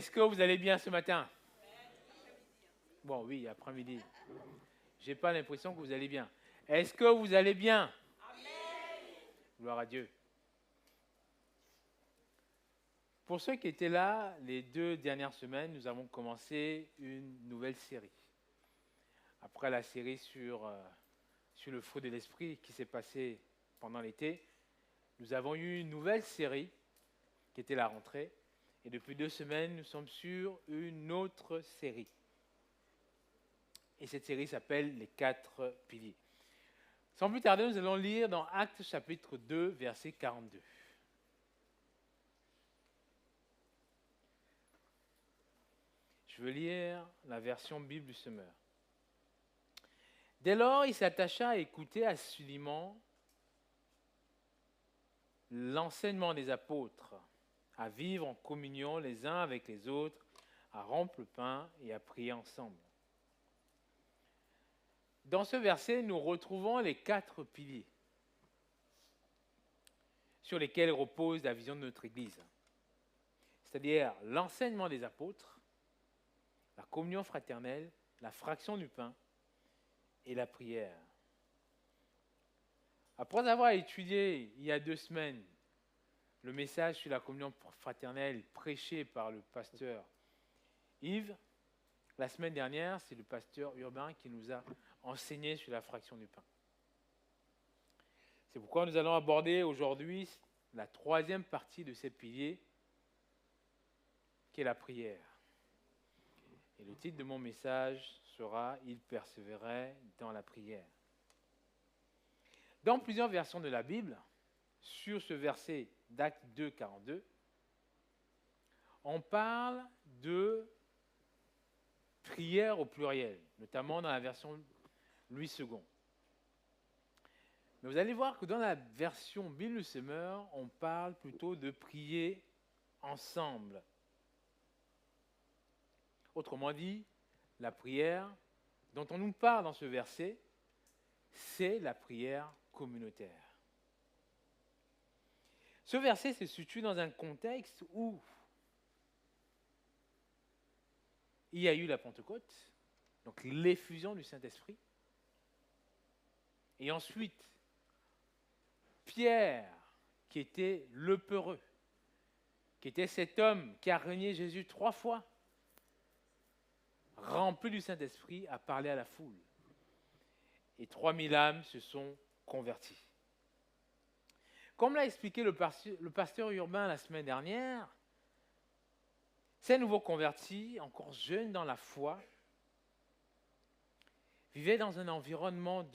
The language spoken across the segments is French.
Est-ce que vous allez bien ce matin? Bon, oui, après-midi. J'ai pas l'impression que vous allez bien. Est-ce que vous allez bien? Gloire à Dieu. Pour ceux qui étaient là, les 2 dernières semaines, nous avons commencé une nouvelle série. Après la série sur le fruit de l'esprit qui s'est passée pendant l'été, nous avons eu une nouvelle série qui était la rentrée. Et depuis 2 semaines, nous sommes sur une autre série. Et cette série s'appelle Les 4 piliers. Sans plus tarder, nous allons lire dans Actes chapitre 2, verset 42. Je veux lire la version Bible du Semeur. Dès lors, il s'attacha à écouter assidûment l'enseignement des apôtres, à vivre en communion les uns avec les autres, à rompre le pain et à prier ensemble. Dans ce verset, nous retrouvons les 4 piliers sur lesquels repose la vision de notre Église, c'est-à-dire l'enseignement des apôtres, la communion fraternelle, la fraction du pain et la prière. Après avoir étudié il y a 2 semaines le message sur la communion fraternelle prêché par le pasteur Yves, la semaine dernière, c'est le pasteur Urbain qui nous a enseigné sur la fraction du pain. C'est pourquoi nous allons aborder aujourd'hui la 3e partie de ces piliers, qui est la prière. Et le titre de mon message sera « Il persévérait dans la prière ». Dans plusieurs versions de la Bible, sur ce verset d'Actes 2, 42, on parle de prière au pluriel, notamment dans la version Louis II. Mais vous allez voir que dans la version Bible du Semeur, on parle plutôt de prier ensemble. Autrement dit, la prière dont on nous parle dans ce verset, c'est la prière communautaire. Ce verset se situe dans un contexte où il y a eu la Pentecôte, donc l'effusion du Saint-Esprit, et ensuite Pierre, qui était le peureux, qui était cet homme qui a renié Jésus 3 fois, rempli du Saint-Esprit, a parlé à la foule. Et 3000 âmes se sont converties. Comme l'a expliqué le pasteur Urbain la semaine dernière, ces nouveaux convertis, encore jeunes dans la foi, vivaient dans un environnement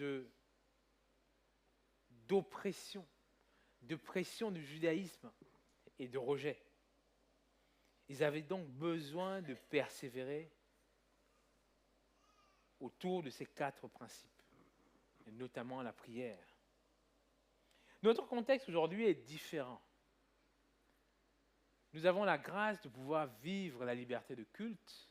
d'oppression, de pression du judaïsme et de rejet. Ils avaient donc besoin de persévérer autour de ces 4 principes, et notamment la prière. Notre contexte aujourd'hui est différent. Nous avons la grâce de pouvoir vivre la liberté de culte,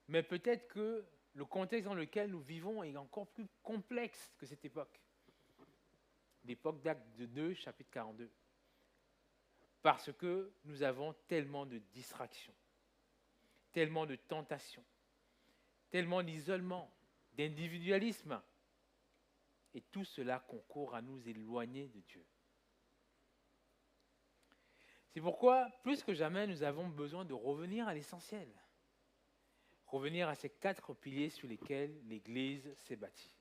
mais peut-être que le contexte dans lequel nous vivons est encore plus complexe que cette époque, l'époque d'Actes 2, chapitre 42, parce que nous avons tellement de distractions, tellement de tentations, tellement d'isolement, d'individualisme, et tout cela concourt à nous éloigner de Dieu. C'est pourquoi, plus que jamais, nous avons besoin de revenir à l'essentiel. Revenir à ces 4 piliers sur lesquels l'Église s'est bâtie.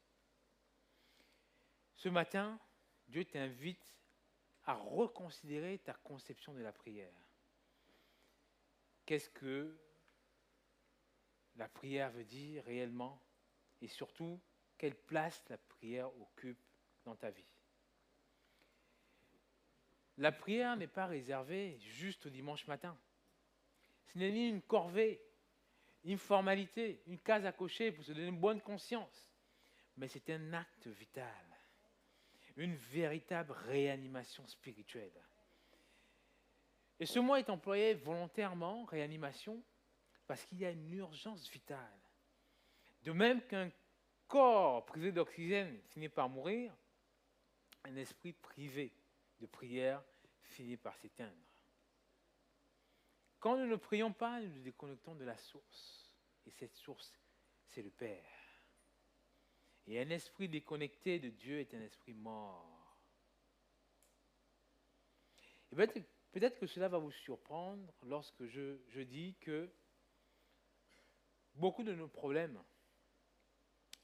Ce matin, Dieu t'invite à reconsidérer ta conception de la prière. Qu'est-ce que la prière veut dire réellement? Et surtout, quelle place la prière occupe dans ta vie? La prière n'est pas réservée juste au dimanche matin. Ce n'est ni une corvée, une formalité, une case à cocher pour se donner une bonne conscience, mais c'est un acte vital, une véritable réanimation spirituelle. Et ce mot est employé volontairement, réanimation, parce qu'il y a une urgence vitale. De même qu'un corps privé d'oxygène finit par mourir, un esprit privé de prière finit par s'éteindre. Quand nous ne prions pas, nous nous déconnectons de la source. Et cette source, c'est le Père. Et un esprit déconnecté de Dieu est un esprit mort. Et peut-être que cela va vous surprendre lorsque je dis que beaucoup de nos problèmes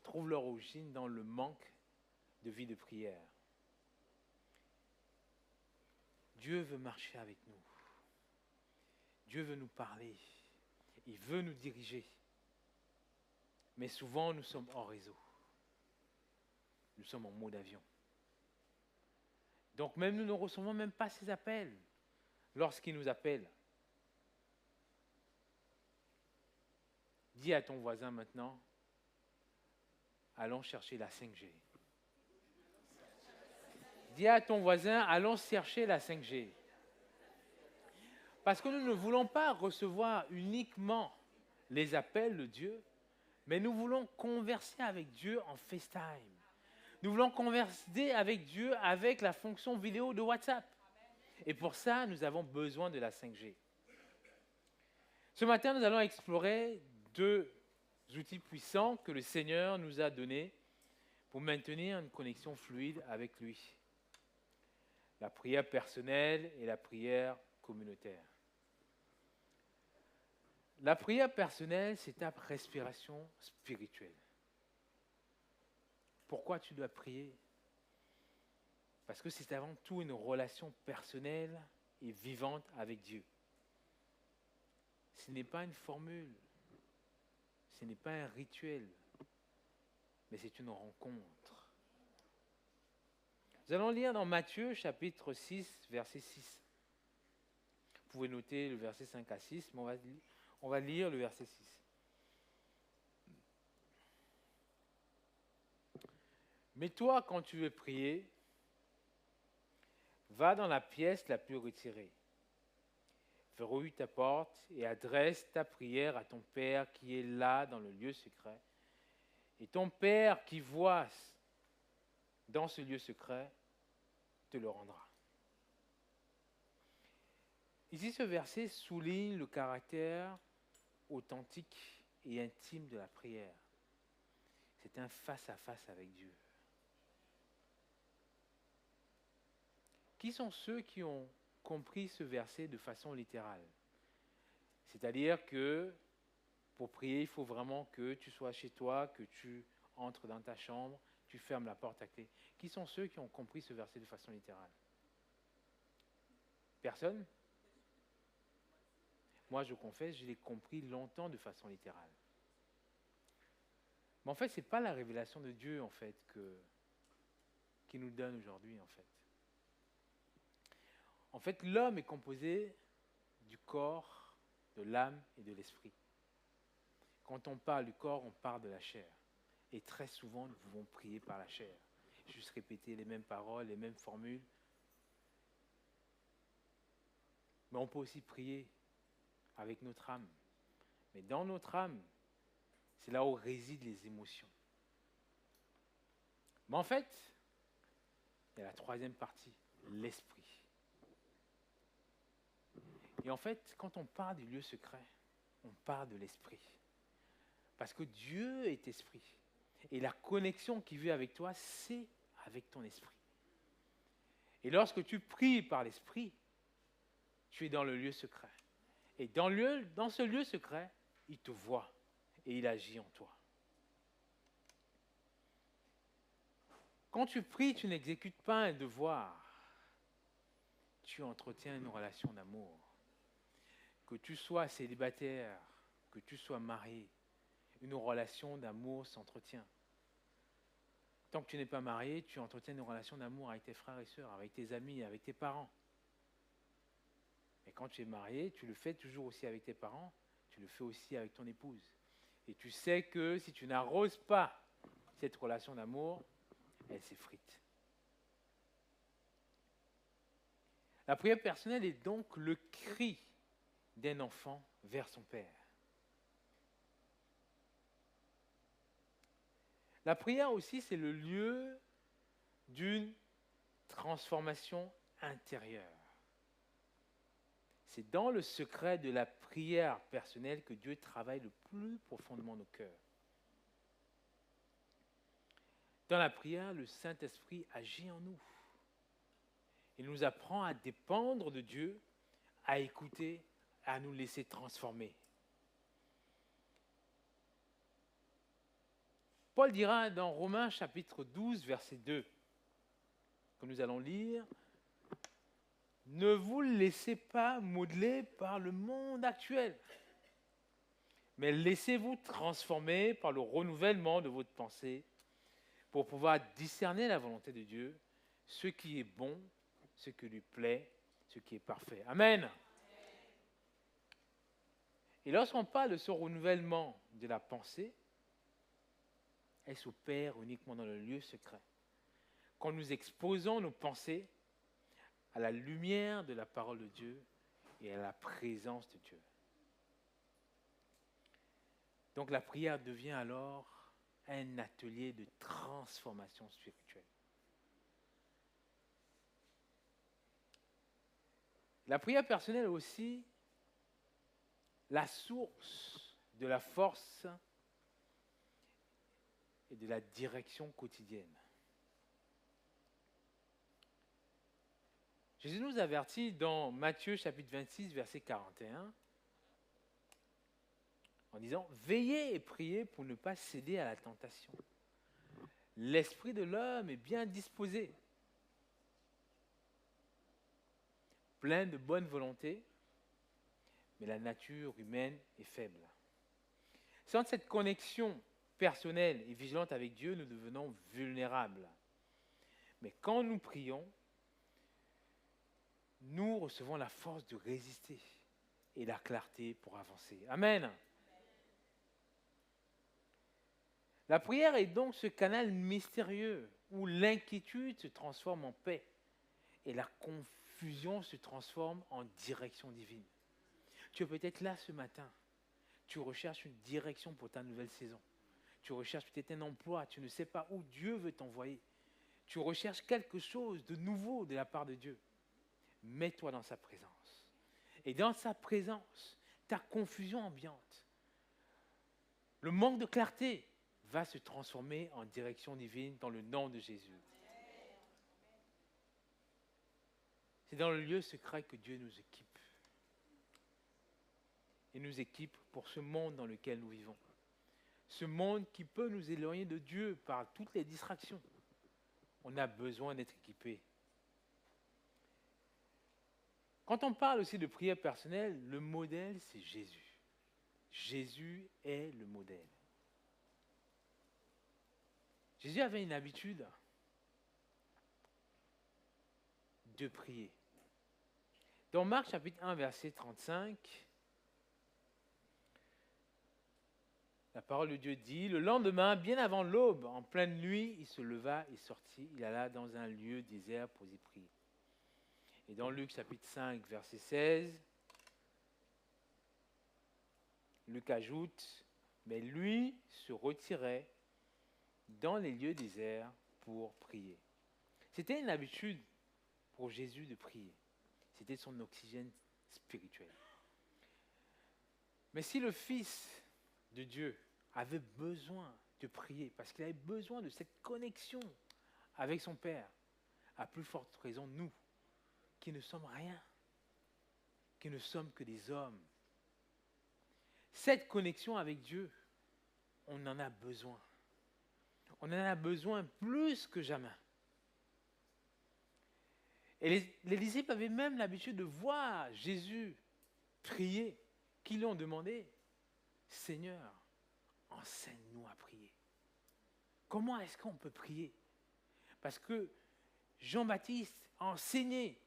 trouvent leur origine dans le manque de vie de prière. Dieu veut marcher avec nous. Dieu veut nous parler. Il veut nous diriger. Mais souvent, nous sommes hors réseau. Nous sommes en mode avion. Donc même nous ne recevons même pas ses appels lorsqu'il nous appelle. Dis à ton voisin maintenant, allons chercher la 5G. Dis à ton voisin, allons chercher la 5G. Parce que nous ne voulons pas recevoir uniquement les appels de Dieu, mais nous voulons converser avec Dieu en FaceTime. Nous voulons converser avec Dieu avec la fonction vidéo de WhatsApp. Et pour ça, nous avons besoin de la 5G. Ce matin, nous allons explorer 2 outils puissants que le Seigneur nous a donnés pour maintenir une connexion fluide avec lui. La prière personnelle et la prière communautaire. La prière personnelle, c'est ta respiration spirituelle. Pourquoi tu dois prier? Parce que c'est avant tout une relation personnelle et vivante avec Dieu. Ce n'est pas une formule, ce n'est pas un rituel, mais c'est une rencontre. Nous allons lire dans Matthieu chapitre 6, verset 6. Vous pouvez noter le verset 5 à 6, mais on va lire le verset 6. Mais toi, quand tu veux prier, va dans la pièce la plus retirée. Verrouille ta porte et adresse ta prière à ton Père qui est là dans le lieu secret. Et ton Père qui voit dans ce lieu secret te le rendra. Ici, ce verset souligne le caractère authentique et intime de la prière. C'est un face-à-face avec Dieu. Qui sont ceux qui ont compris ce verset de façon littérale? C'est-à-dire que pour prier, il faut vraiment que tu sois chez toi, que tu entres dans ta chambre, tu fermes la porte à clé. Qui sont ceux qui ont compris ce verset de façon littérale? Personne? Moi, je confesse, je l'ai compris longtemps de façon littérale. Mais en fait, ce n'est pas la révélation de Dieu, en fait, qui nous donne aujourd'hui, en fait. En fait, l'homme est composé du corps, de l'âme et de l'esprit. Quand on parle du corps, on parle de la chair. Et très souvent, nous pouvons prier par la chair. Juste répéter les mêmes paroles, les mêmes formules. Mais on peut aussi prier avec notre âme. Mais dans notre âme, c'est là où résident les émotions. Mais en fait, il y a la troisième partie, l'esprit. Et en fait, quand on parle du lieu secret, on parle de l'esprit. Parce que Dieu est esprit. Et la connexion qu'il veut avec toi, c'est avec ton esprit. Et lorsque tu pries par l'esprit, tu es dans le lieu secret. Et dans ce lieu secret, il te voit et il agit en toi. Quand tu pries, tu n'exécutes pas un devoir. Tu entretiens une relation d'amour. Que tu sois célibataire, que tu sois marié, une relation d'amour s'entretient. Tant que tu n'es pas marié, tu entretiens une relation d'amour avec tes frères et sœurs, avec tes amis, avec tes parents. Et quand tu es marié, tu le fais toujours aussi avec tes parents, tu le fais aussi avec ton épouse. Et tu sais que si tu n'arroses pas cette relation d'amour, elle s'effrite. La prière personnelle est donc le cri d'un enfant vers son Père. La prière aussi, c'est le lieu d'une transformation intérieure. C'est dans le secret de la prière personnelle que Dieu travaille le plus profondément nos cœurs. Dans la prière, le Saint-Esprit agit en nous. Il nous apprend à dépendre de Dieu, à écouter, à nous laisser transformer. Paul dira dans Romains chapitre 12, verset 2, que nous allons lire, « Ne vous laissez pas modeler par le monde actuel, mais laissez-vous transformer par le renouvellement de votre pensée pour pouvoir discerner la volonté de Dieu, ce qui est bon, ce qui lui plaît, ce qui est parfait. » Amen. Et lorsqu'on parle de ce renouvellement de la pensée, elle s'opère uniquement dans le lieu secret. Quand nous exposons nos pensées à la lumière de la parole de Dieu et à la présence de Dieu. Donc la prière devient alors un atelier de transformation spirituelle. La prière personnelle est aussi la source de la force et de la direction quotidienne. Jésus nous avertit dans Matthieu chapitre 26, verset 41, en disant « Veillez et priez pour ne pas céder à la tentation. L'esprit de l'homme est bien disposé, plein de bonne volonté, mais la nature humaine est faible. » Sans cette connexion personnelle et vigilante avec Dieu, nous devenons vulnérables. Mais quand nous prions, nous recevons la force de résister et la clarté pour avancer. Amen. La prière est donc ce canal mystérieux où l'inquiétude se transforme en paix et la confusion se transforme en direction divine. Tu es peut-être là ce matin, tu recherches une direction pour ta nouvelle saison. Tu recherches peut-être un emploi, tu ne sais pas où Dieu veut t'envoyer. Tu recherches quelque chose de nouveau de la part de Dieu. Mets-toi dans sa présence. Et dans sa présence, ta confusion ambiante, le manque de clarté va se transformer en direction divine dans le nom de Jésus. C'est dans le lieu secret que Dieu nous équipe. Il nous équipe pour ce monde dans lequel nous vivons. Ce monde qui peut nous éloigner de Dieu par toutes les distractions. On a besoin d'être équipé. Quand on parle aussi de prière personnelle, le modèle, c'est Jésus. Jésus est le modèle. Jésus avait une habitude de prier. Dans Marc chapitre 1, verset 35, la parole de Dieu dit, « Le lendemain, bien avant l'aube, en pleine nuit, il se leva et sortit. Il alla dans un lieu désert pour y prier. » Et dans Luc chapitre 5, verset 16, Luc ajoute, « Mais lui se retirait dans les lieux déserts pour prier. » C'était une habitude pour Jésus de prier. C'était son oxygène spirituel. Mais si le Fils de Dieu avait besoin de prier, parce qu'il avait besoin de cette connexion avec son Père, à plus forte raison, nous, qui ne sommes rien, qui ne sommes que des hommes, cette connexion avec Dieu, on en a besoin. On en a besoin plus que jamais. Et les disciples avaient même l'habitude de voir Jésus prier, qu'ils lui ont demandé, « Seigneur, enseigne-nous à prier. » Comment est-ce qu'on peut prier? Parce que Jean-Baptiste a enseigné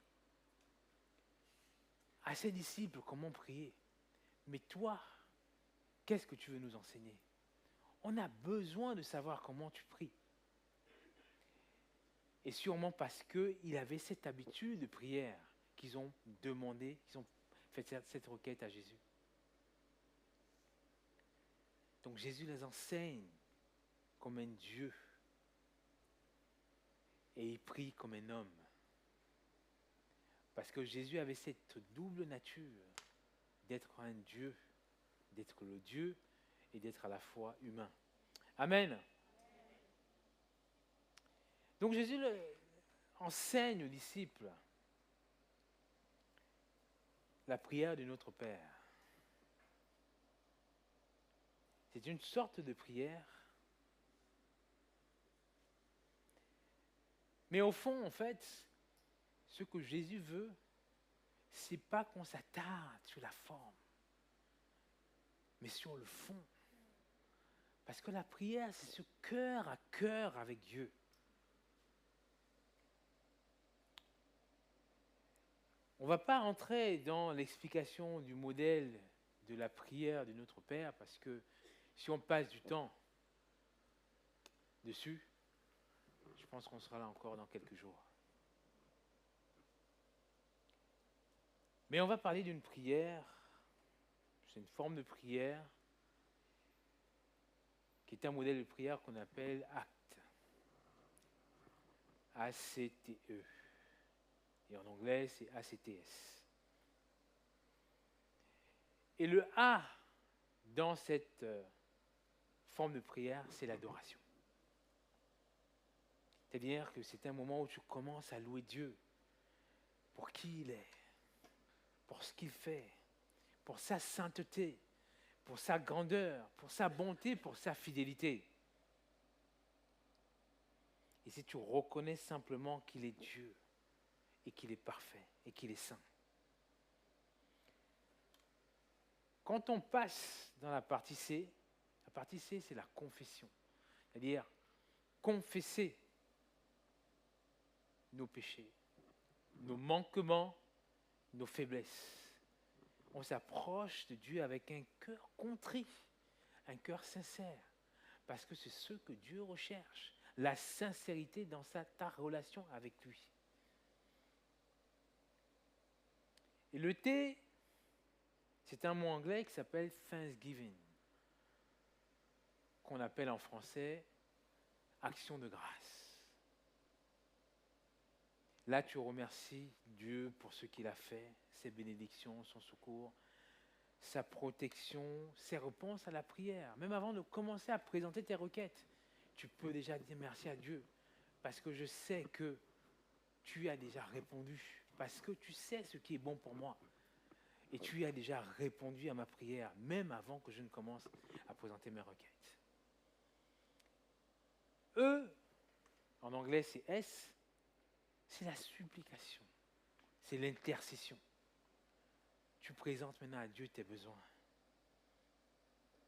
à ses disciples comment prier. Mais toi, qu'est-ce que tu veux nous enseigner? On a besoin de savoir comment tu pries. Et sûrement parce qu'il avait cette habitude de prière qu'ils ont demandé, qu'ils ont fait cette requête à Jésus. Donc Jésus les enseigne comme un Dieu et il prie comme un homme. Parce que Jésus avait cette double nature d'être un Dieu, d'être le Dieu et d'être à la fois humain. Amen. Donc Jésus enseigne aux disciples la prière de notre Père. C'est une sorte de prière. Mais au fond, en fait, ce que Jésus veut, c'est pas qu'on s'attarde sur la forme, mais sur le fond. Parce que la prière, c'est ce cœur à cœur avec Dieu. On ne va pas rentrer dans l'explication du modèle de la prière de notre Père, parce que si on passe du temps dessus, je pense qu'on sera là encore dans quelques jours. Mais on va parler d'une prière, c'est une forme de prière qui est un modèle de prière qu'on appelle ACT. A-C-T-E. Et en anglais, c'est A-C-T-S. Et le A dans cette forme de prière, c'est l'adoration. C'est-à-dire que c'est un moment où tu commences à louer Dieu pour qui il est, pour ce qu'il fait, pour sa sainteté, pour sa grandeur, pour sa bonté, pour sa fidélité. Et si tu reconnais simplement qu'il est Dieu et qu'il est parfait et qu'il est saint. Quand on passe dans la partie C, c'est la confession. C'est-à-dire confesser nos péchés, nos manquements, nos faiblesses. On s'approche de Dieu avec un cœur contrit, un cœur sincère, parce que c'est ce que Dieu recherche, la sincérité dans ta relation avec lui. Et le T, c'est un mot anglais qui s'appelle Thanksgiving, qu'on appelle en français action de grâce. Là, tu remercies Dieu pour ce qu'il a fait, ses bénédictions, son secours, sa protection, ses réponses à la prière. Même avant de commencer à présenter tes requêtes, tu peux déjà dire merci à Dieu, parce que je sais que tu as déjà répondu, parce que tu sais ce qui est bon pour moi. Et tu as déjà répondu à ma prière, même avant que je ne commence à présenter mes requêtes. E, en anglais c'est S, c'est la supplication, c'est l'intercession. Tu présentes maintenant à Dieu tes besoins,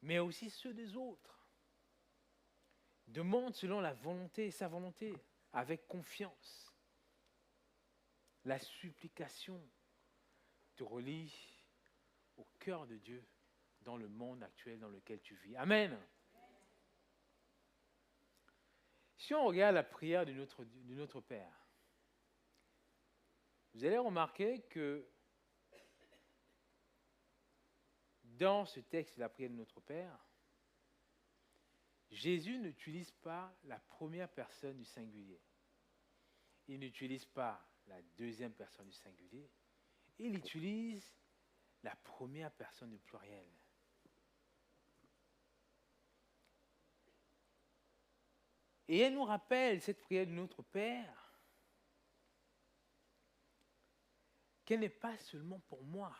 mais aussi ceux des autres. Demande selon la volonté, sa volonté, avec confiance. La supplication te relie au cœur de Dieu dans le monde actuel dans lequel tu vis. Amen. Si on regarde la prière de notre Père, vous allez remarquer que dans ce texte de la prière de notre Père, Jésus n'utilise pas la première personne du singulier. Il n'utilise pas la deuxième personne du singulier. Il utilise la première personne du pluriel. Et elle nous rappelle, cette prière de notre Père, qu'elle n'est pas seulement pour moi,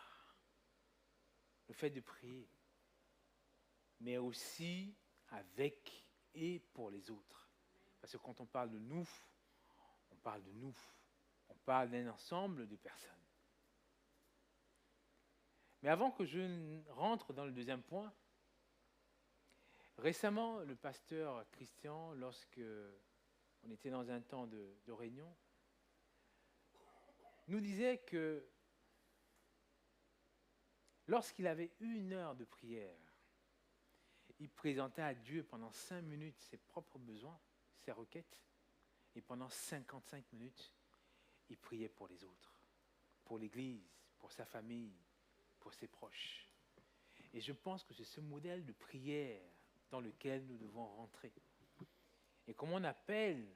le fait de prier, mais aussi avec et pour les autres. Parce que quand on parle de nous, on parle de nous. On parle d'un ensemble de personnes. Mais avant que je ne rentre dans le deuxième point, récemment, le pasteur Christian, lorsque on était dans un temps de réunion, nous disait que lorsqu'il avait 1 heure de prière, il présentait à Dieu pendant 5 minutes ses propres besoins, ses requêtes, et pendant 55 minutes, il priait pour les autres, pour l'Église, pour sa famille, pour ses proches. Et je pense que c'est ce modèle de prière dans lequel nous devons rentrer. Et comment on appelle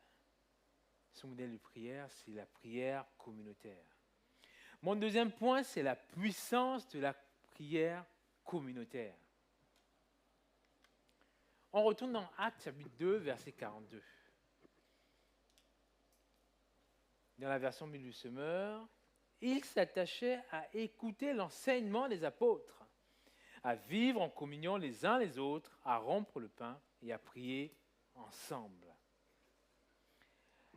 ce modèle de prière? C'est la prière communautaire. Mon deuxième point, c'est la puissance de la prière communautaire. On retourne dans Actes chapitre 2, verset 42. Dans la version Milieu Semeur, ils s'attachaient à écouter l'enseignement des apôtres, à vivre en communion les uns les autres, à rompre le pain et à prier ensemble.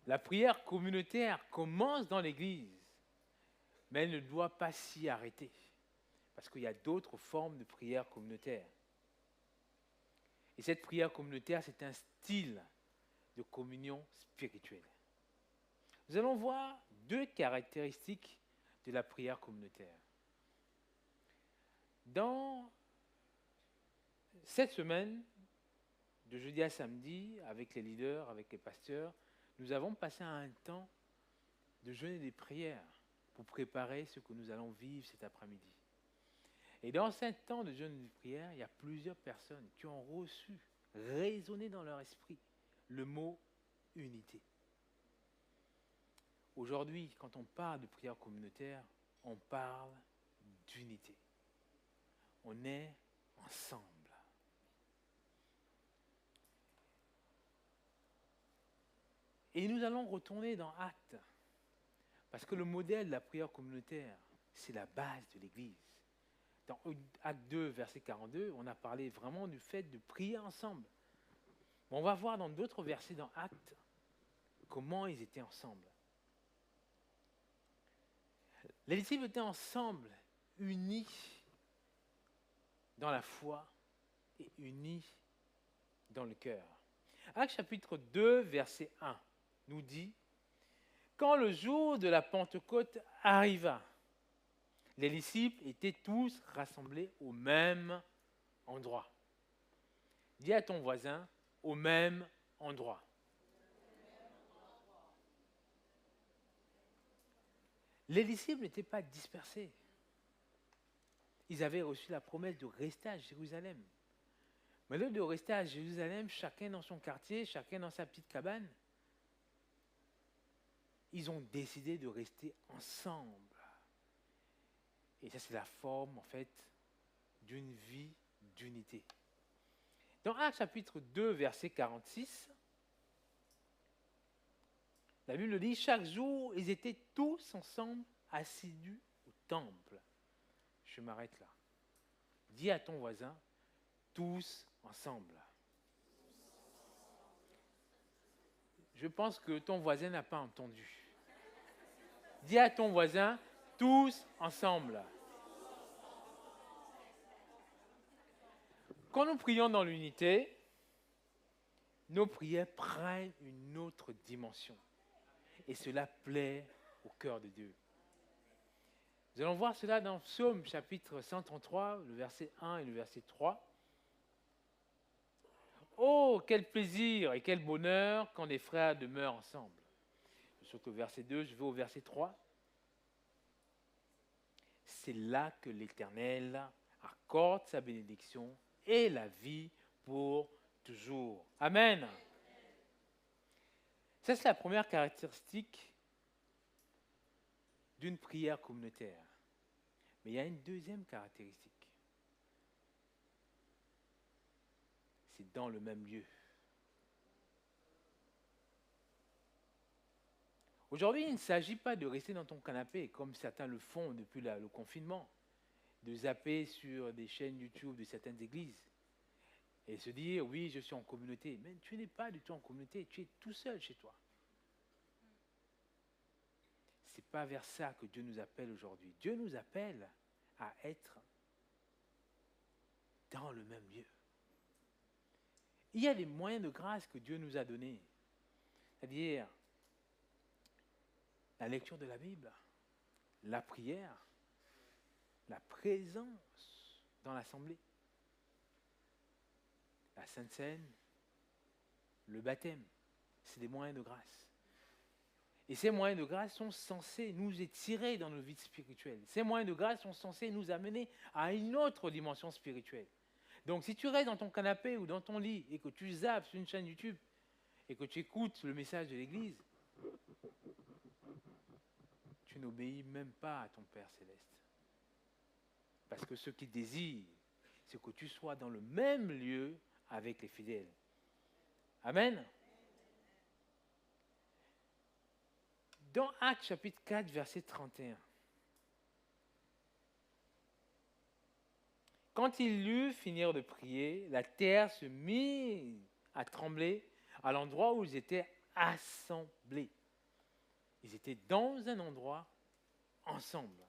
La prière communautaire commence dans l'Église, mais elle ne doit pas s'y arrêter, parce qu'il y a d'autres formes de prière communautaire. Et cette prière communautaire, c'est un style de communion spirituelle. Nous allons voir deux caractéristiques de la prière communautaire. Dans cette semaine, de jeudi à samedi, avec les leaders, avec les pasteurs, nous avons passé un temps de jeûne et de prière pour préparer ce que nous allons vivre cet après-midi. Et dans ce temps de jeûne et de prière, il y a plusieurs personnes qui ont reçu, résonné dans leur esprit, le mot unité. Aujourd'hui, quand on parle de prière communautaire, on parle d'unité. On est ensemble. Et nous allons retourner dans Actes, parce que le modèle de la prière communautaire, c'est la base de l'Église. Dans Acte 2, verset 42, on a parlé vraiment du fait de prier ensemble. On va voir dans d'autres versets dans Actes comment ils étaient ensemble. Les disciples étaient ensemble, unis dans la foi et unis dans le cœur. Actes chapitre 2, verset 1 nous dit « Quand le jour de la Pentecôte arriva, les disciples étaient tous rassemblés au même endroit. » Dis à ton voisin, au même endroit. Les disciples n'étaient pas dispersés. Ils avaient reçu la promesse de rester à Jérusalem. Mais au lieu de rester à Jérusalem, chacun dans son quartier, chacun dans sa petite cabane, ils ont décidé de rester ensemble. Et ça, c'est la forme, en fait, d'une vie d'unité. Dans Actes chapitre 2, verset 46, la Bible dit, chaque jour, ils étaient tous ensemble, assidus au temple. Je m'arrête là. Dis à ton voisin, tous ensemble. Je pense que ton voisin n'a pas entendu. Dis à ton voisin, tous ensemble. Quand nous prions dans l'unité, nos prières prennent une autre dimension. Et cela plaît au cœur de Dieu. Nous allons voir cela dans Psaume chapitre 133, le verset 1 et le verset 3. Oh, quel plaisir et quel bonheur quand les frères demeurent ensemble. Je saute au verset 2, je vais au verset 3. C'est là que l'Éternel accorde sa bénédiction et la vie pour toujours. Amen. Ça, c'est la première caractéristique d'une prière communautaire. Mais il y a une deuxième caractéristique. C'est dans le même lieu. Aujourd'hui, il ne s'agit pas de rester dans ton canapé, comme certains le font depuis le confinement, de zapper sur des chaînes YouTube de certaines églises et se dire, oui, je suis en communauté. Mais tu n'es pas du tout en communauté, tu es tout seul chez toi. Ce n'est pas vers ça que Dieu nous appelle aujourd'hui. Dieu nous appelle à être dans le même lieu. Il y a des moyens de grâce que Dieu nous a donnés, c'est-à-dire la lecture de la Bible, la prière, la présence dans l'assemblée, la Sainte Seine, le baptême. C'est des moyens de grâce. Et ces moyens de grâce sont censés nous étirer dans nos vies spirituelles. Ces moyens de grâce sont censés nous amener à une autre dimension spirituelle. Donc si tu restes dans ton canapé ou dans ton lit et que tu zappes sur une chaîne YouTube et que tu écoutes le message de l'Église, tu n'obéis même pas à ton Père céleste. Parce que ce qu'il désire, c'est que tu sois dans le même lieu avec les fidèles. Amen. Dans Actes chapitre 4, verset 31. Quand ils eurent fini de prier, la terre se mit à trembler à l'endroit où ils étaient assemblés. Ils étaient dans un endroit ensemble.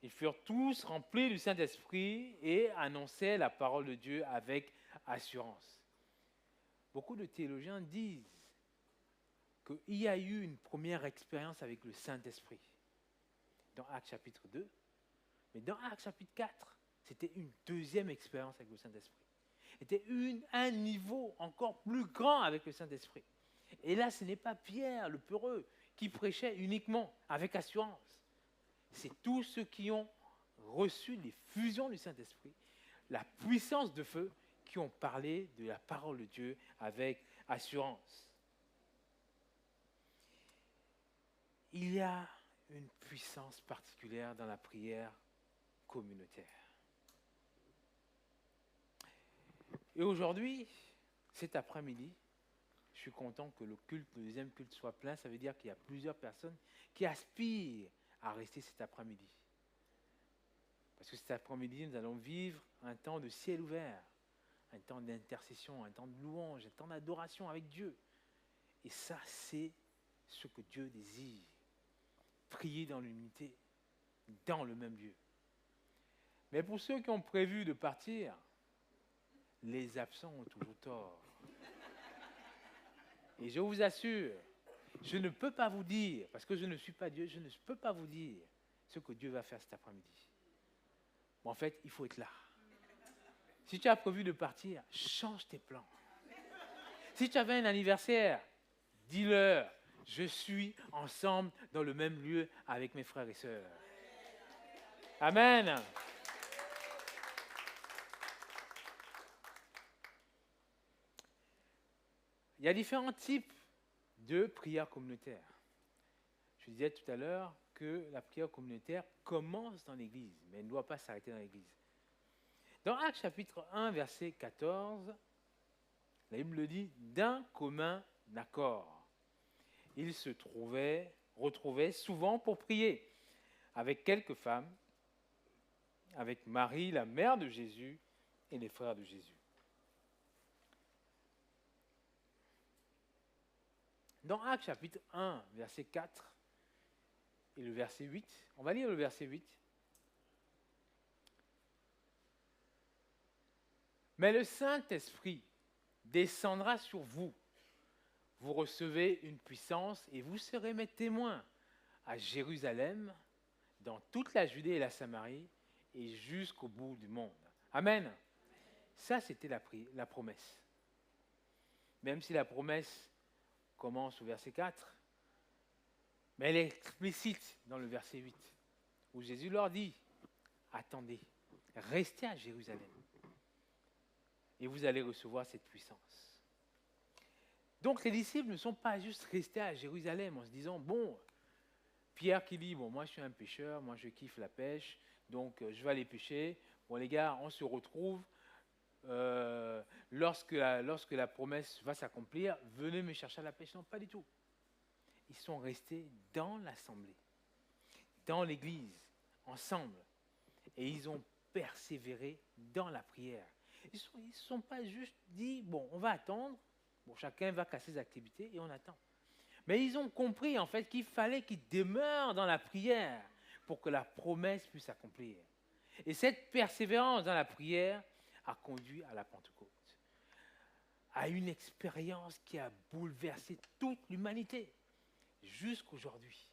Ils furent tous remplis du Saint-Esprit et annonçaient la parole de Dieu avec assurance. Beaucoup de théologiens disent qu'il y a eu une première expérience avec le Saint-Esprit dans Actes chapitre 2, mais dans Actes chapitre 4, c'était une deuxième expérience avec le Saint-Esprit. C'était un niveau encore plus grand avec le Saint-Esprit. Et là, ce n'est pas Pierre, le peureux, qui prêchait uniquement avec assurance. C'est tous ceux qui ont reçu les fusions du Saint-Esprit, la puissance de feu, qui ont parlé de la parole de Dieu avec assurance. Il y a une puissance particulière dans la prière communautaire. Et aujourd'hui, cet après-midi, je suis content que le deuxième culte soit plein. Ça veut dire qu'il y a plusieurs personnes qui aspirent à rester cet après-midi. Parce que cet après-midi, nous allons vivre un temps de ciel ouvert, un temps d'intercession, un temps de louange, un temps d'adoration avec Dieu. Et ça, c'est ce que Dieu désire. Prier dans l'unité, dans le même lieu. Mais pour ceux qui ont prévu de partir, les absents ont toujours tort. Et je vous assure, je ne peux pas vous dire, parce que je ne suis pas Dieu, je ne peux pas vous dire ce que Dieu va faire cet après-midi. Mais en fait, il faut être là. Si tu as prévu de partir, change tes plans. Si tu avais un anniversaire, dis-leur, je suis ensemble dans le même lieu avec mes frères et sœurs. Amen. Il y a différents types de prières communautaires. Je disais tout à l'heure que la prière communautaire commence dans l'Église, mais elle ne doit pas s'arrêter dans l'Église. Dans Actes chapitre 1, verset 14, la Bible le dit, d'un commun accord. Ils se retrouvaient souvent pour prier avec quelques femmes, avec Marie, la mère de Jésus, et les frères de Jésus. Dans Actes chapitre 1, verset 4 et le verset 8, on va lire le verset 8. Mais le Saint-Esprit descendra sur vous. Vous recevez une puissance et vous serez mes témoins à Jérusalem, dans toute la Judée et la Samarie et jusqu'au bout du monde. Amen. Ça, c'était la promesse. Même si la promesse commence au verset 4, mais elle est explicite dans le verset 8, où Jésus leur dit, attendez, restez à Jérusalem, et vous allez recevoir cette puissance. Donc les disciples ne sont pas juste restés à Jérusalem en se disant, bon, Pierre qui dit, bon, moi je suis un pêcheur, moi je kiffe la pêche, donc je vais aller pêcher. Bon les gars, on se retrouve lorsque la promesse va s'accomplir, venez me chercher à la pêche. Non, pas du tout. Ils sont restés dans l'assemblée, dans l'église, ensemble. Et ils ont persévéré dans la prière. Ils ne se sont pas juste dit, bon, on va attendre, bon, chacun va casser ses activités et on attend. Mais ils ont compris en fait qu'il fallait qu'ils demeurent dans la prière pour que la promesse puisse s'accomplir. Et cette persévérance dans la prière a conduit à la Pentecôte, à une expérience qui a bouleversé toute l'humanité jusqu'aujourd'hui.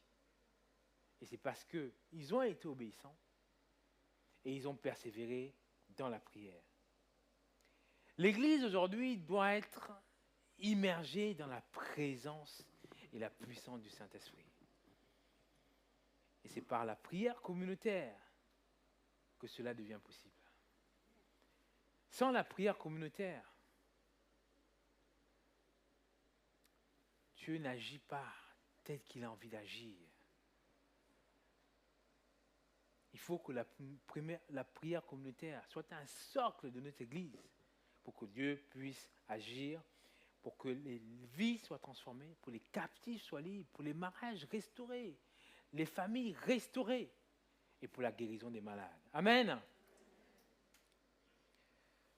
Et c'est parce qu'ils ont été obéissants et ils ont persévéré dans la prière. L'Église aujourd'hui doit être immergée dans la présence et la puissance du Saint-Esprit. Et c'est par la prière communautaire que cela devient possible. Sans la prière communautaire, Dieu n'agit pas tel qu'il a envie d'agir. Il faut que la prière communautaire soit un socle de notre Église pour que Dieu puisse agir, pour que les vies soient transformées, pour les captifs soient libres, pour les mariages restaurés, les familles restaurées et pour la guérison des malades. Amen.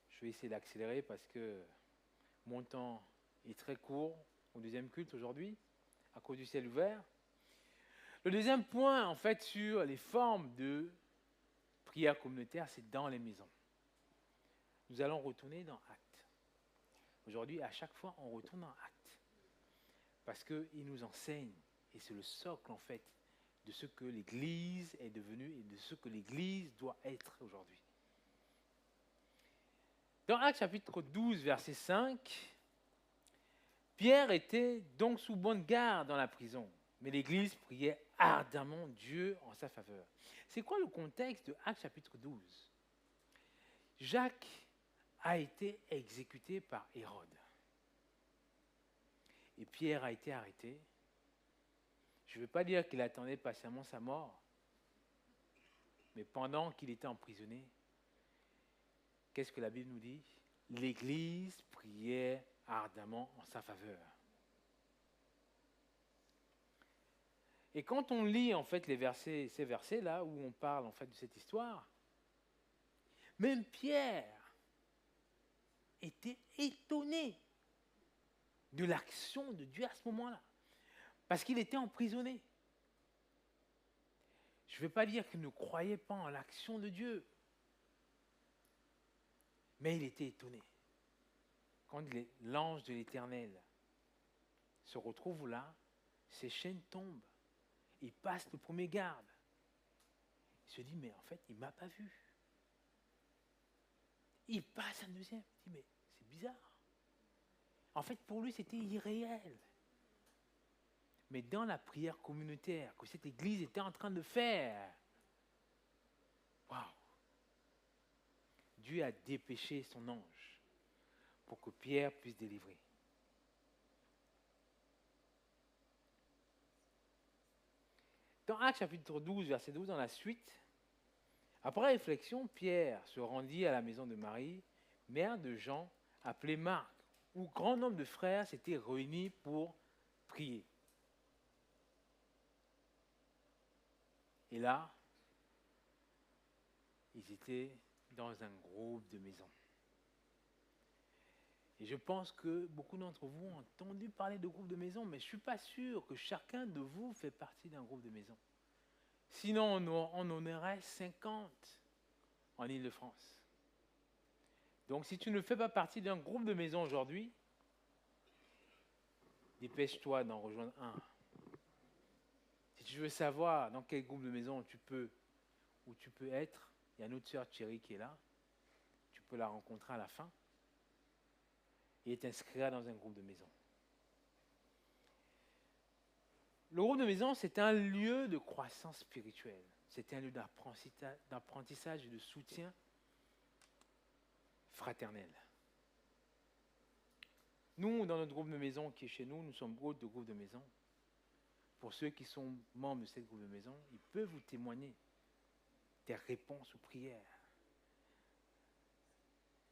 Je vais essayer d'accélérer parce que mon temps est très court au deuxième culte aujourd'hui, à cause du ciel ouvert. Le deuxième point, en fait, sur les formes de prière communautaire, c'est dans les maisons. Nous allons retourner dans Actes. Aujourd'hui, à chaque fois, on retourne dans Actes. Parce qu'il nous enseigne, et c'est le socle, en fait, de ce que l'Église est devenue et de ce que l'Église doit être aujourd'hui. Dans Actes chapitre 12, verset 5, Pierre était donc sous bonne garde dans la prison, mais l'Église priait ardemment Dieu en sa faveur. C'est quoi le contexte de Actes chapitre 12? Jacques a été exécuté par Hérode. Et Pierre a été arrêté. Je ne veux pas dire qu'il attendait patiemment sa mort, mais pendant qu'il était emprisonné, qu'est-ce que la Bible nous dit? L'Église priait ardemment en sa faveur. Et quand on lit en fait ces versets-là où on parle en fait de cette histoire, même Pierre était étonné de l'action de Dieu à ce moment-là, parce qu'il était emprisonné. Je ne veux pas dire qu'il ne croyait pas en l'action de Dieu, mais il était étonné. Quand l'ange de l'Éternel se retrouve là, ses chaînes tombent, il passe le premier garde. Il se dit, mais en fait, il ne m'a pas vu. Il passe un deuxième, il dit, mais c'est bizarre. En fait, pour lui, c'était irréel. Mais dans la prière communautaire que cette église était en train de faire, waouh, Dieu a dépêché son ange pour que Pierre puisse délivrer. Dans Actes chapitre 12, verset 12, dans la suite, après réflexion, Pierre se rendit à la maison de Marie, mère de Jean, appelée Marc, où grand nombre de frères s'étaient réunis pour prier. Et là, ils étaient dans un groupe de maisons. Et je pense que beaucoup d'entre vous ont entendu parler de groupe de maisons, mais je ne suis pas sûr que chacun de vous fait partie d'un groupe de maisons. Sinon, on en aurait 50 en Île-de-France. Donc, si tu ne fais pas partie d'un groupe de maisons aujourd'hui, dépêche-toi d'en rejoindre un. Si tu veux savoir dans quel groupe de maison tu peux être, il y a notre sœur Thierry qui est là. Tu peux la rencontrer à la fin et t'inscrire dans un groupe de maison. Le groupe de maison, c'est un lieu de croissance spirituelle. C'est un lieu d'apprentissage et de soutien fraternel. Nous, dans notre groupe de maison qui est chez nous, nous sommes hôtes de groupe de maison. Pour ceux qui sont membres de cette groupe de maison, ils peuvent vous témoigner des réponses aux prières,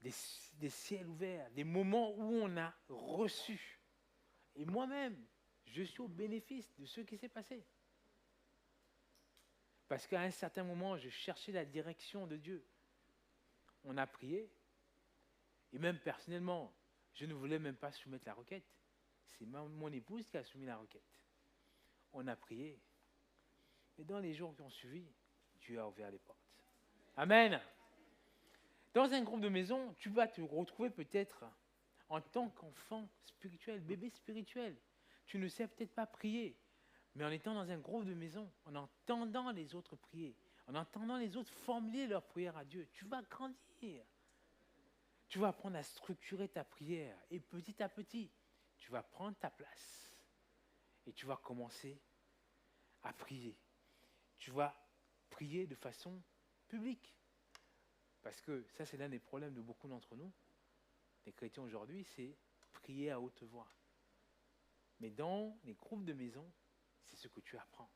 des ciels ouverts, des moments où on a reçu. Et moi-même, je suis au bénéfice de ce qui s'est passé. Parce qu'à un certain moment, je cherchais la direction de Dieu. On a prié, et même personnellement, je ne voulais même pas soumettre la requête. C'est mon épouse qui a soumis la requête. On a prié. Et dans les jours qui ont suivi, Dieu a ouvert les portes. Amen. Dans un groupe de maison, tu vas te retrouver peut-être en tant qu'enfant spirituel, bébé spirituel. Tu ne sais peut-être pas prier, mais en étant dans un groupe de maison, en entendant les autres prier, en entendant les autres formuler leur prière à Dieu, tu vas grandir. Tu vas apprendre à structurer ta prière et petit à petit, tu vas prendre ta place et tu vas commencer à prier. Tu vas prier de façon publique. Parce que ça, c'est l'un des problèmes de beaucoup d'entre nous, les chrétiens aujourd'hui, c'est prier à haute voix. Mais dans les groupes de maison, c'est ce que tu apprends,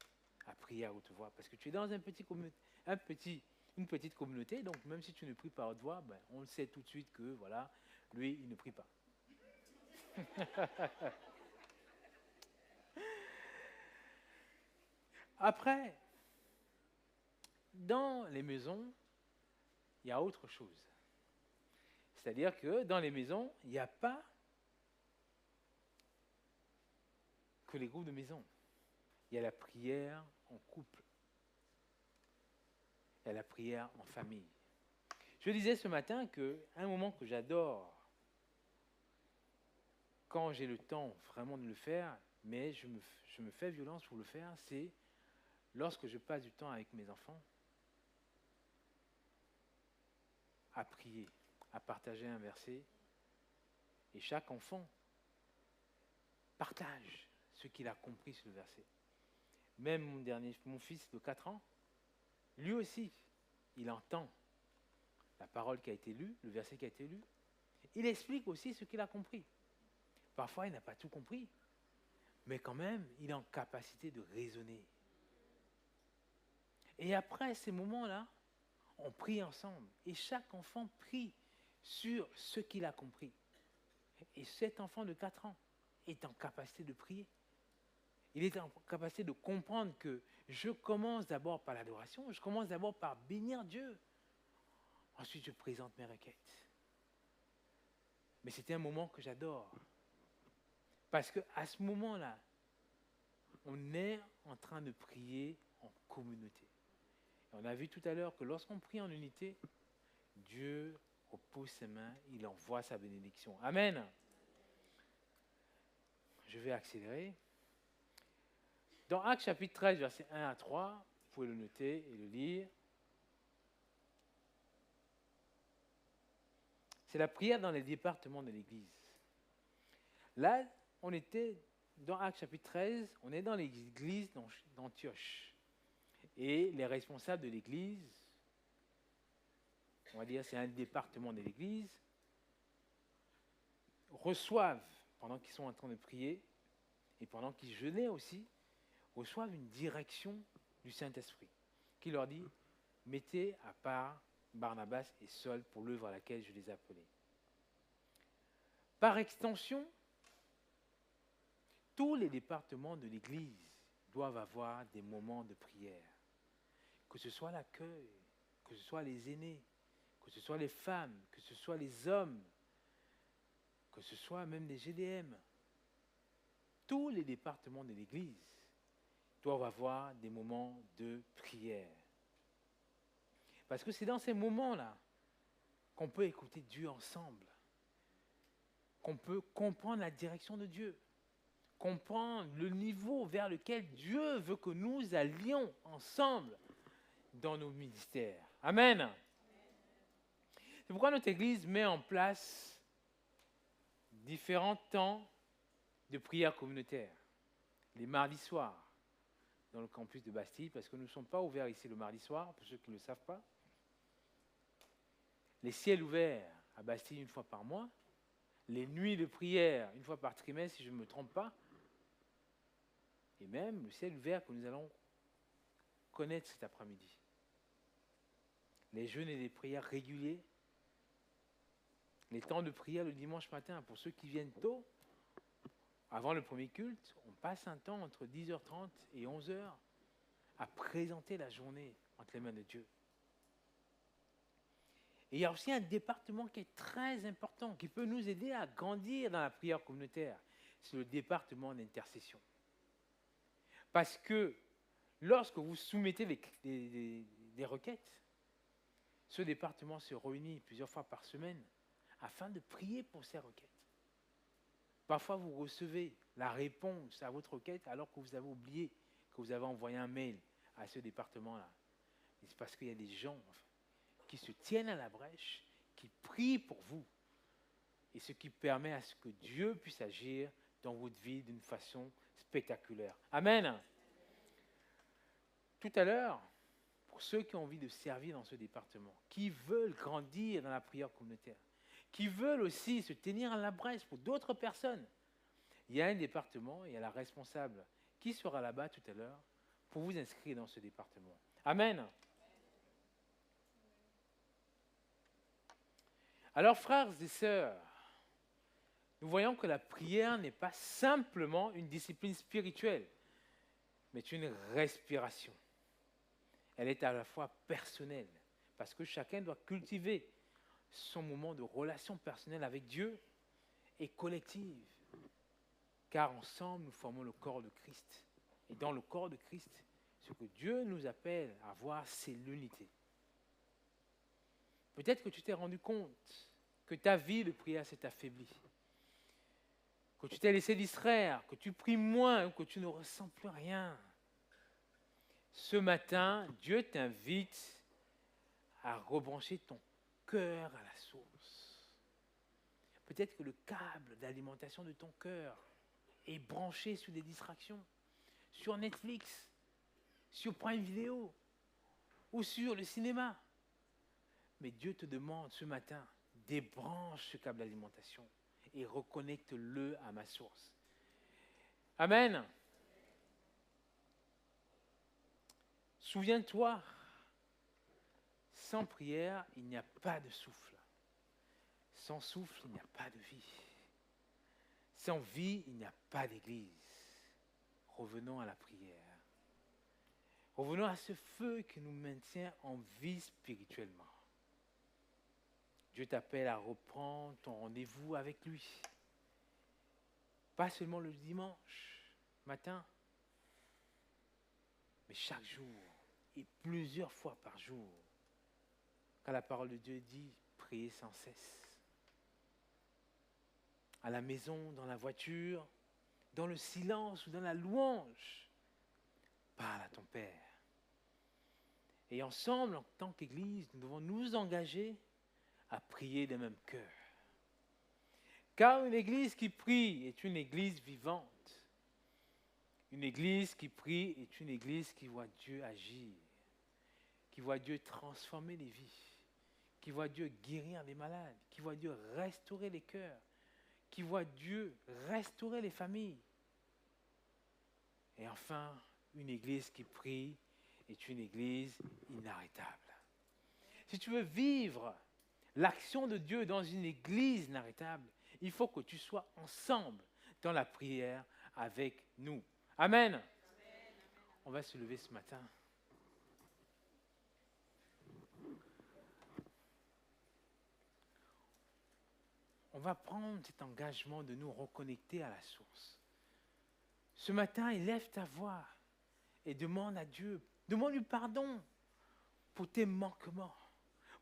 à prier à haute voix. Parce que tu es dans un petit une petite communauté, donc même si tu ne pries pas à haute voix, ben, on le sait tout de suite que, voilà, lui, il ne prie pas. Après, dans les maisons, il y a autre chose. C'est-à-dire que dans les maisons, il n'y a pas que les groupes de maison. Il y a la prière en couple. Il y a la prière en famille. Je disais ce matin qu'un moment que j'adore, quand j'ai le temps vraiment de le faire, mais je me fais violence pour le faire, c'est lorsque je passe du temps avec mes enfants à prier, à partager un verset, et chaque enfant partage ce qu'il a compris sur le verset. Même mon fils de 4 ans, lui aussi, il entend la parole qui a été lue, le verset qui a été lu. Il explique aussi ce qu'il a compris. Parfois, il n'a pas tout compris, mais quand même, il est en capacité de raisonner. Et après ces moments-là, on prie ensemble. Et chaque enfant prie sur ce qu'il a compris. Et cet enfant de 4 ans est en capacité de prier. Il est en capacité de comprendre que je commence d'abord par l'adoration, je commence d'abord par bénir Dieu. Ensuite, je présente mes requêtes. Mais c'était un moment que j'adore. Parce qu'à ce moment-là, on est en train de prier en communauté. Et on a vu tout à l'heure que lorsqu'on prie en unité, Dieu repose ses mains, il envoie sa bénédiction. Amen. Je vais accélérer. Dans Actes chapitre 13, versets 1 à 3, vous pouvez le noter et le lire. C'est la prière dans les départements de l'Église. Là, on était dans Actes chapitre 13, on est dans l'Église d'Antioche. Et les responsables de l'Église, on va dire c'est un département de l'Église, reçoivent, pendant qu'ils sont en train de prier, et pendant qu'ils jeûnaient aussi, reçoivent une direction du Saint-Esprit, qui leur dit, mettez à part Barnabas et Saul pour l'œuvre à laquelle je les ai appelés. Par extension, tous les départements de l'Église doivent avoir des moments de prière. Que ce soit l'accueil, que ce soit les aînés, que ce soit les femmes, que ce soit les hommes, que ce soit même les GDM. Tous les départements de l'Église doivent avoir des moments de prière. Parce que c'est dans ces moments-là qu'on peut écouter Dieu ensemble, qu'on peut comprendre la direction de Dieu, comprendre le niveau vers lequel Dieu veut que nous allions ensemble dans nos ministères. Amen. C'est pourquoi notre Église met en place différents temps de prière communautaire. Les mardis soirs, dans le campus de Bastille, parce que nous ne sommes pas ouverts ici le mardi soir, pour ceux qui ne le savent pas. Les ciels ouverts à Bastille une fois par mois. Les nuits de prière une fois par trimestre, si je ne me trompe pas. Et même le ciel ouvert que nous allons connaître cet après-midi. Les jeûnes et les prières réguliers. Les temps de prière le dimanche matin, pour ceux qui viennent tôt, avant le premier culte, on passe un temps entre 10h30 et 11h à présenter la journée entre les mains de Dieu. Et il y a aussi un département qui est très important, qui peut nous aider à grandir dans la prière communautaire. C'est le département d'intercession. Parce que lorsque vous soumettez des requêtes, ce département se réunit plusieurs fois par semaine afin de prier pour ces requêtes. Parfois, vous recevez la réponse à votre requête alors que vous avez oublié que vous avez envoyé un mail à ce département-là. Et c'est parce qu'il y a des gens qui se tiennent à la brèche, qui prient pour vous. Et ce qui permet à ce que Dieu puisse agir dans votre vie d'une façon spectaculaire. Amen. Tout à l'heure, pour ceux qui ont envie de servir dans ce département, qui veulent grandir dans la prière communautaire, qui veulent aussi se tenir à la brèche pour d'autres personnes, il y a un département, il y a la responsable qui sera là-bas tout à l'heure pour vous inscrire dans ce département. Amen. Alors, frères et sœurs, nous voyons que la prière n'est pas simplement une discipline spirituelle, mais une respiration. Elle est à la fois personnelle, parce que chacun doit cultiver son moment de relation personnelle avec Dieu et collective, car ensemble nous formons le corps de Christ. Et dans le corps de Christ, ce que Dieu nous appelle à voir, c'est l'unité. Peut-être que tu t'es rendu compte que ta vie de prière s'est affaiblie, que tu t'es laissé distraire, que tu pries moins ou que tu ne ressens plus rien. Ce matin, Dieu t'invite à rebrancher ton cœur à la source. Peut-être que le câble d'alimentation de ton cœur est branché sur des distractions, sur Netflix, sur Prime Video ou sur le cinéma. Mais Dieu te demande ce matin, débranche ce câble d'alimentation et reconnecte-le à ma source. Amen. Souviens-toi, sans prière, il n'y a pas de souffle. Sans souffle, il n'y a pas de vie. Sans vie, il n'y a pas d'église. Revenons à la prière. Revenons à ce feu qui nous maintient en vie spirituellement. Dieu t'appelle à reprendre ton rendez-vous avec lui. Pas seulement le dimanche matin, mais chaque jour et plusieurs fois par jour. Car la parole de Dieu dit, priez sans cesse. À la maison, dans la voiture, dans le silence ou dans la louange, parle à ton Père. Et ensemble, en tant qu'Église, nous devons nous engager à prier d'un même cœur. Car une Église qui prie est une Église vivante. Une Église qui prie est une Église qui voit Dieu agir, qui voit Dieu transformer les vies, qui voit Dieu guérir les malades, qui voit Dieu restaurer les cœurs, qui voit Dieu restaurer les familles. Et enfin, une Église qui prie est une Église inarrêtable. Si tu veux vivre l'action de Dieu dans une Église inarrêtable, il faut que tu sois ensemble dans la prière avec nous. Amen. Amen. On va se lever ce matin. On va prendre cet engagement de nous reconnecter à la source. Ce matin, élève ta voix et demande à Dieu, demande-lui pardon pour tes manquements,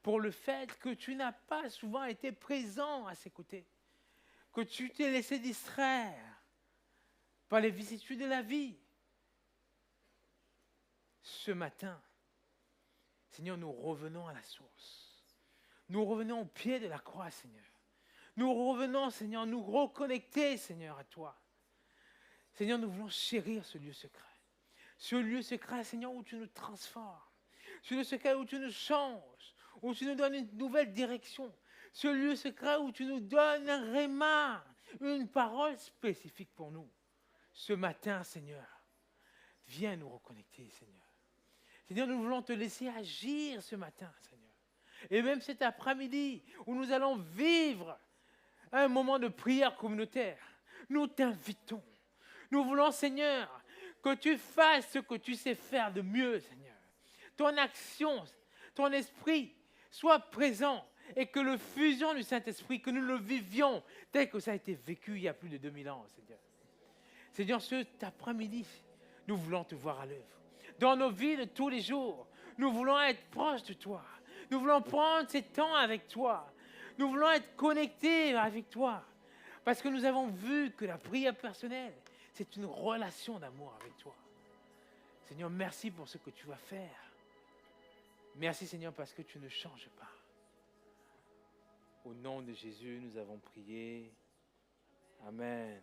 pour le fait que tu n'as pas souvent été présent à ses côtés, que tu t'es laissé distraire par les vicissitudes de la vie. Ce matin, Seigneur, nous revenons à la source. Nous revenons au pied de la croix, Seigneur. Nous revenons, Seigneur, nous reconnecter, Seigneur, à toi. Seigneur, nous voulons chérir ce lieu secret. Ce lieu secret, Seigneur, où tu nous transformes. Ce lieu secret où tu nous changes, où tu nous donnes une nouvelle direction. Ce lieu secret où tu nous donnes un réma, une parole spécifique pour nous. Ce matin, Seigneur, viens nous reconnecter, Seigneur. Seigneur, nous voulons te laisser agir ce matin, Seigneur. Et même cet après-midi, où nous allons vivre un moment de prière communautaire, nous t'invitons. Nous voulons, Seigneur, que tu fasses ce que tu sais faire de mieux, Seigneur. Ton action, ton esprit soit présent et que le fusion du Saint-Esprit, que nous le vivions tel que ça a été vécu il y a plus de 2000 ans, Seigneur. Seigneur, cet après-midi, nous voulons te voir à l'œuvre. Dans nos vies de tous les jours, nous voulons être proches de toi. Nous voulons prendre ces temps avec toi. Nous voulons être connectés avec toi. Parce que nous avons vu que la prière personnelle, c'est une relation d'amour avec toi. Seigneur, merci pour ce que tu vas faire. Merci, Seigneur, parce que tu ne changes pas. Au nom de Jésus, nous avons prié. Amen.